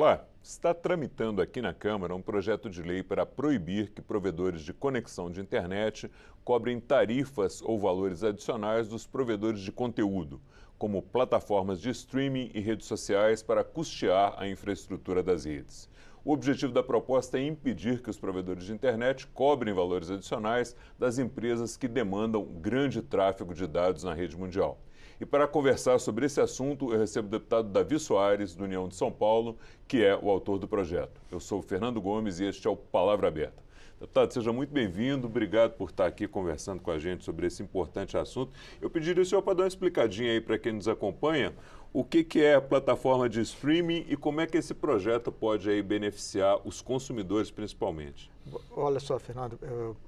Olá, está tramitando aqui na Câmara um projeto de lei para proibir que provedores de conexão de internet cobrem tarifas ou valores adicionais dos provedores de conteúdo, como plataformas de streaming e redes sociais, para custear a infraestrutura das redes. O objetivo da proposta é impedir que os provedores de internet cobrem valores adicionais das empresas que demandam grande tráfego de dados na rede mundial. E para conversar sobre esse assunto, eu recebo o deputado Davi Soares, do União de São Paulo, que é o autor do projeto. Eu sou o Fernando Gomes e este é o Palavra Aberta. Deputado, seja muito bem-vindo, obrigado por estar aqui conversando com a gente sobre esse importante assunto. Eu pediria ao senhor para dar uma explicadinha aí para quem nos acompanha, o que é a plataforma de streaming e como é que esse projeto pode aí beneficiar os consumidores principalmente. Olha só, Fernando,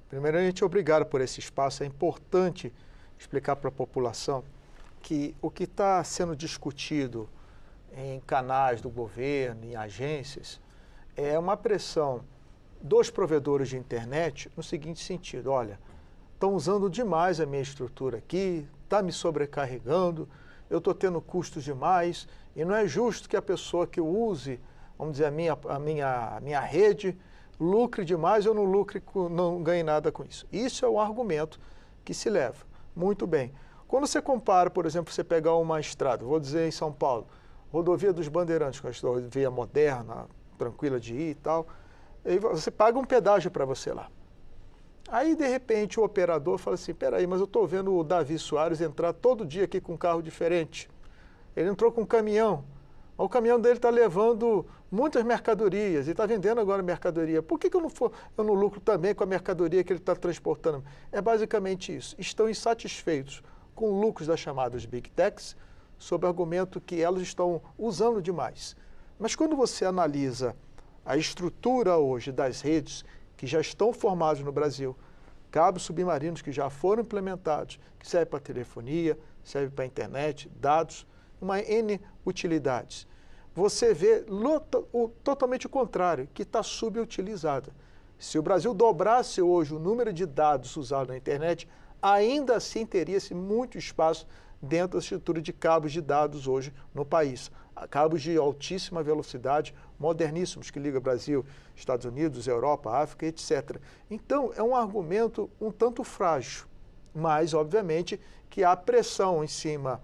primeiramente, obrigado por esse espaço. É importante explicar para a população que o que está sendo discutido em canais do governo, em agências, é uma pressão dos provedores de internet no seguinte sentido: olha, estão usando demais a minha estrutura aqui, está me sobrecarregando, eu estou tendo custos demais e não é justo que a pessoa que use, vamos dizer, a minha rede, lucre demais, eu não ganhe nada com isso. Isso é um argumento que se leva. Muito bem. Quando você compara, por exemplo, você pegar uma estrada, vou dizer em São Paulo, rodovia dos Bandeirantes, que é uma rodovia moderna, tranquila de ir e tal, aí você paga um pedágio para você lá. Aí, de repente, o operador fala assim: peraí, mas eu estou vendo o Davi Soares entrar todo dia aqui com um carro diferente. Ele entrou com um caminhão. O caminhão dele está levando muitas mercadorias e está vendendo agora mercadoria. Por que eu não lucro também com a mercadoria que ele está transportando? É basicamente isso. Estão insatisfeitos com lucros das chamadas Big Techs, sob o argumento que elas estão usando demais. Mas quando você analisa a estrutura hoje das redes que já estão formadas no Brasil, cabos submarinos que já foram implementados, que servem para telefonia, servem para internet, dados, uma N utilidades, você vê totalmente o contrário, que está subutilizada. Se o Brasil dobrasse hoje o número de dados usados na internet, ainda assim teria-se muito espaço dentro da estrutura de cabos de dados hoje no país. Cabos de altíssima velocidade, moderníssimos, que ligam Brasil, Estados Unidos, Europa, África, etc. Então, é um argumento um tanto frágil, mas, obviamente, que há pressão em cima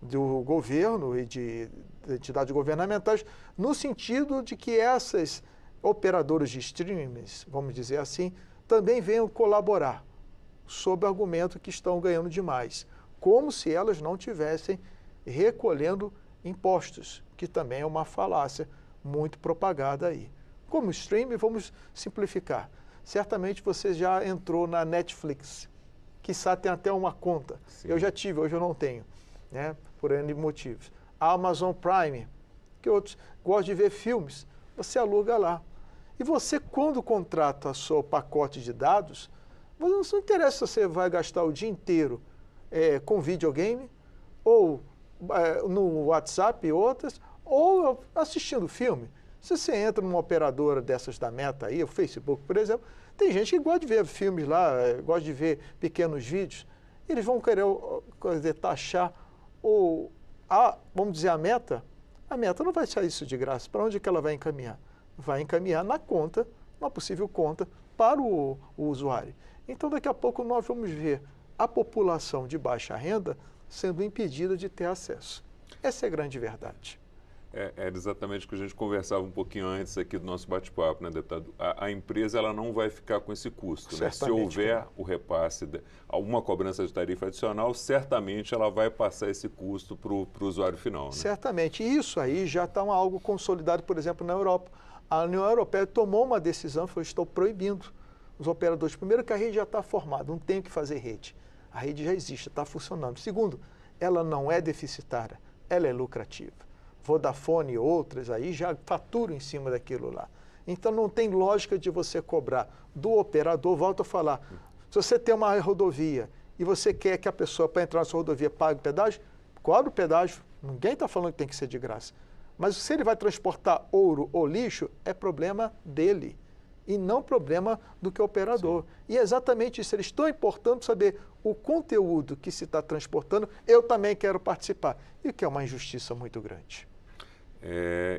do governo e de entidades governamentais, no sentido de que essas operadoras de streamings, vamos dizer assim, também venham colaborar, sob o argumento que estão ganhando demais, como se elas não tivessem recolhendo impostos, que também é uma falácia muito propagada aí. Como streaming, vamos simplificar. Certamente você já entrou na Netflix, quiçá tem até uma conta. Sim. Eu já tive, hoje eu não tenho, né, por N motivos. A Amazon Prime, que outros gostam de ver filmes, você aluga lá. E você, quando contrata o seu pacote de dados, não interessa se você vai gastar o dia inteiro com videogame, ou no WhatsApp e outras, ou assistindo filme. Se você entra numa operadora dessas da Meta aí, o Facebook, por exemplo, tem gente que gosta de ver filmes lá, gosta de ver pequenos vídeos, eles vão querer taxar, vamos dizer, a Meta não vai sair isso de graça. Para onde que ela vai encaminhar? Vai encaminhar na conta, uma possível conta, para o usuário. Então, daqui a pouco nós vamos ver a população de baixa renda sendo impedida de ter acesso. Essa é a grande verdade. Era exatamente o que a gente conversava um pouquinho antes aqui do nosso bate-papo, né, deputado? A empresa ela não vai ficar com esse custo, né? Se houver o repasse, alguma cobrança de tarifa adicional, certamente ela vai passar esse custo para o usuário final, né? Certamente. E isso aí já está algo consolidado, por exemplo, na Europa. A União Europeia tomou uma decisão, falou: estou proibindo os operadores. Primeiro, que a rede já está formada, não tem o que fazer rede. A rede já existe, está funcionando. Segundo, ela não é deficitária, ela é lucrativa. Vodafone e outras aí já faturam em cima daquilo lá. Então não tem lógica de você cobrar do operador. Volto a falar, se você tem uma rodovia e você quer que a pessoa, para entrar na sua rodovia, pague o pedágio, cobra o pedágio. Ninguém está falando que tem que ser de graça. Mas se ele vai transportar ouro ou lixo, é problema dele e não problema do que o operador. Sim. E é exatamente isso, eles estão importando saber o conteúdo que se está transportando, eu também quero participar, e que é uma injustiça muito grande.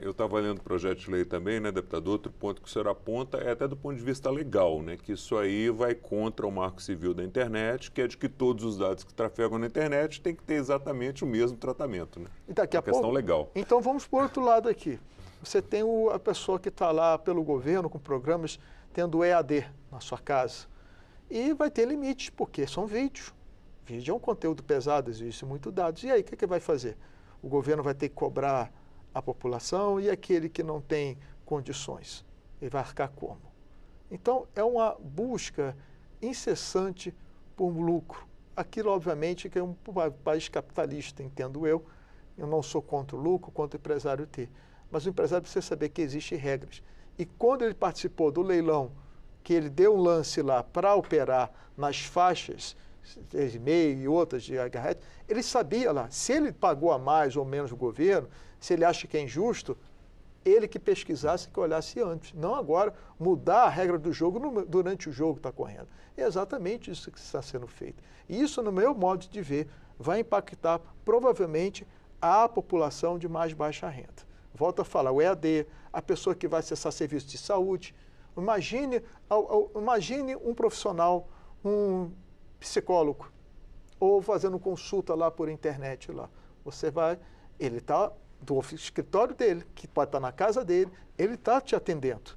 Eu estava lendo o projeto de lei também, né, deputado? Outro ponto que o senhor aponta é até do ponto de vista legal, né, que isso aí vai contra o Marco Civil da internet, que é de que todos os dados que trafegam na internet têm que ter exatamente o mesmo tratamento, né? E daqui a questão pouco, legal. Então vamos por outro lado aqui. Você tem a pessoa que está lá pelo governo com programas tendo EAD na sua casa. E vai ter limites, porque são vídeos. Vídeo é um conteúdo pesado, existe muito dados. E aí, o que vai fazer? O governo vai ter que cobrar a população e aquele que não tem condições. Ele vai arcar como? Então, é uma busca incessante por lucro. Aquilo, obviamente, que é um país capitalista, entendo eu. Eu não sou contra o lucro, contra o empresário ter. Mas o empresário precisa saber que existem regras. E quando ele participou do leilão, que ele deu um lance lá para operar nas faixas 3,5 e outras de gigahertz, ele sabia lá, se ele pagou a mais ou menos o governo, se ele acha que é injusto, ele que pesquisasse, que olhasse antes. Não agora mudar a regra do jogo durante o jogo que está correndo. É exatamente isso que está sendo feito. E isso, no meu modo de ver, vai impactar provavelmente a população de mais baixa renda. Volto a falar, o EAD, a pessoa que vai acessar serviços de saúde. Imagine um profissional, um psicólogo, ou fazendo consulta lá por internet lá. Você vai, ele está do escritório dele, que pode estar na casa dele, ele está te atendendo.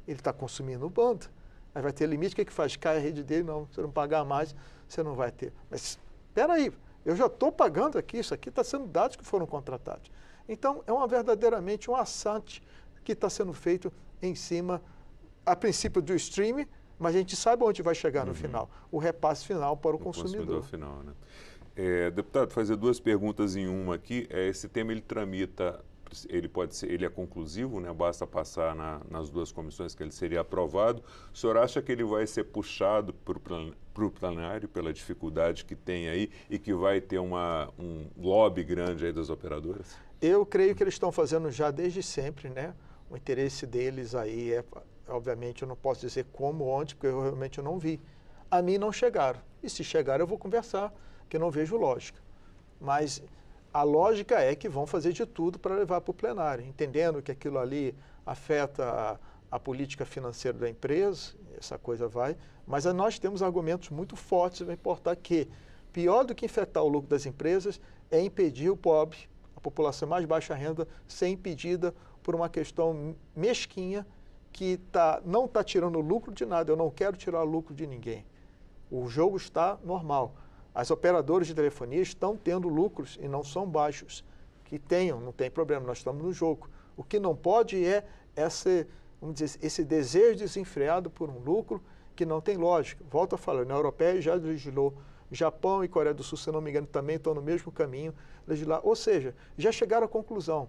Ele está consumindo banda. Aí vai ter limite, o que faz? Cai a rede dele, não, se não pagar mais, você não vai ter. Mas, espera aí, eu já estou pagando aqui, isso aqui está sendo dados que foram contratados. Então, é verdadeiramente um assante que está sendo feito em cima, a princípio do streaming, mas a gente sabe onde vai chegar no final, o repasse final para o consumidor. Final, né? Deputado, fazer duas perguntas em uma aqui. Esse tema ele tramita, ele é conclusivo, né? Basta passar nas duas comissões que ele seria aprovado. O senhor acha que ele vai ser puxado para o plenário pela dificuldade que tem aí e que vai ter um lobby grande aí das operadoras? Eu creio que eles estão fazendo já desde sempre, né? O interesse deles aí obviamente, eu não posso dizer como, onde, porque eu realmente não vi. A mim não chegaram. E se chegaram, eu vou conversar, que eu não vejo lógica. Mas a lógica é que vão fazer de tudo para levar para o plenário, entendendo que aquilo ali afeta a política financeira da empresa, essa coisa vai. Mas nós temos argumentos muito fortes para importar que, pior do que afetar o lucro das empresas, é impedir o pobre, a população mais baixa renda, ser impedida por uma questão mesquinha que não está tirando lucro de nada. Eu não quero tirar lucro de ninguém. O jogo está normal. As operadoras de telefonia estão tendo lucros e não são baixos. Que tenham, não tem problema, nós estamos no jogo. O que não pode é esse desejo desenfreado por um lucro que não tem lógica. Volto a falar, a União Europeia já legislou, Japão e Coreia do Sul, se não me engano, também estão no mesmo caminho. Ou seja, já chegaram à conclusão,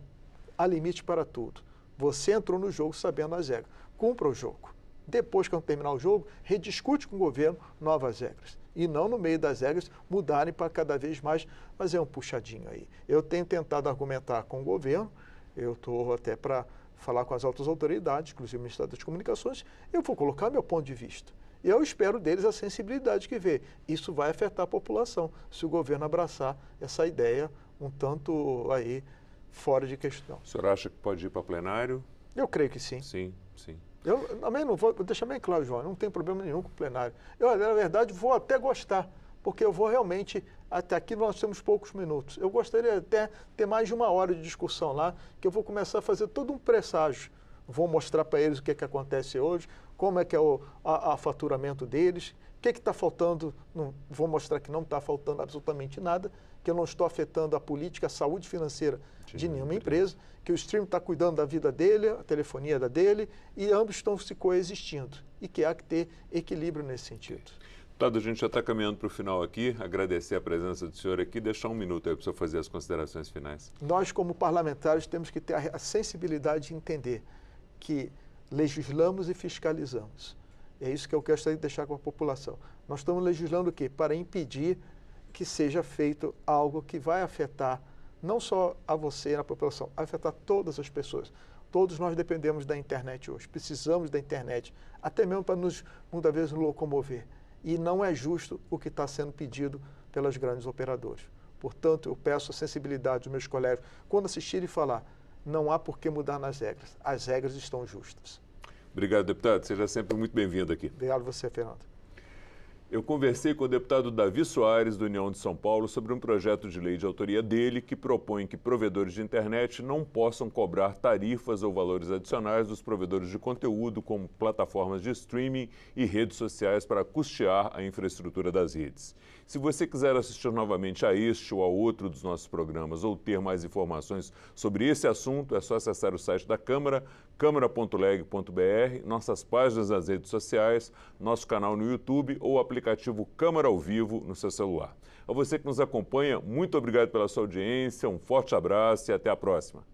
há limite para tudo. Você entrou no jogo sabendo as regras. Cumpra o jogo. Depois, quando terminar o jogo, rediscute com o governo novas regras. E não, no meio das regras, mudarem para cada vez mais fazer um puxadinho aí. Eu tenho tentado argumentar com o governo, eu estou até para falar com as outras autoridades, inclusive o Ministério das Comunicações, eu vou colocar meu ponto de vista. E eu espero deles a sensibilidade que vê. Isso vai afetar a população, se o governo abraçar essa ideia um tanto aí fora de questão. O senhor acha que pode ir para plenário? Eu creio que sim. Sim, sim. Eu também não vou deixar bem claro, João, não tem problema nenhum com o plenário. Eu, na verdade, vou até gostar, porque eu vou realmente, até aqui nós temos poucos minutos. Eu gostaria até ter mais de 1 hora de discussão lá, que eu vou começar a fazer todo um presságio. Vou mostrar para eles o que acontece hoje, como é que é o faturamento deles, o que está faltando. Vou mostrar que não está faltando absolutamente nada, que eu não estou afetando a política, a saúde financeira de nenhuma empresa, que o stream está cuidando da vida dele, a telefonia da dele, e ambos estão se coexistindo. E que há que ter equilíbrio nesse sentido. Deputado, a gente já está caminhando para o final aqui, agradecer a presença do senhor aqui, deixar 1 minuto aí para o senhor fazer as considerações finais. Nós, como parlamentares, temos que ter a sensibilidade de entender que legislamos e fiscalizamos. É isso que eu gostaria de deixar com a população. Nós estamos legislando o quê? Para impedir que seja feito algo que vai afetar não só a você, a população, vai afetar todas as pessoas. Todos nós dependemos da internet hoje, precisamos da internet, até mesmo para muitas vezes, nos locomover. E não é justo o que está sendo pedido pelas grandes operadoras. Portanto, eu peço a sensibilidade dos meus colegas, quando assistirem falar, não há por que mudar nas regras. As regras estão justas. Obrigado, deputado. Seja sempre muito bem-vindo aqui. Obrigado a você, Fernando. Eu conversei com o deputado Davi Soares, do União de São Paulo, sobre um projeto de lei de autoria dele que propõe que provedores de internet não possam cobrar tarifas ou valores adicionais dos provedores de conteúdo, como plataformas de streaming e redes sociais, para custear a infraestrutura das redes. Se você quiser assistir novamente a este ou a outro dos nossos programas ou ter mais informações sobre esse assunto, é só acessar o site da Câmara, câmara.leg.br, nossas páginas nas redes sociais, nosso canal no YouTube ou o aplicativo Câmara ao Vivo no seu celular. A você que nos acompanha, muito obrigado pela sua audiência, um forte abraço e até a próxima.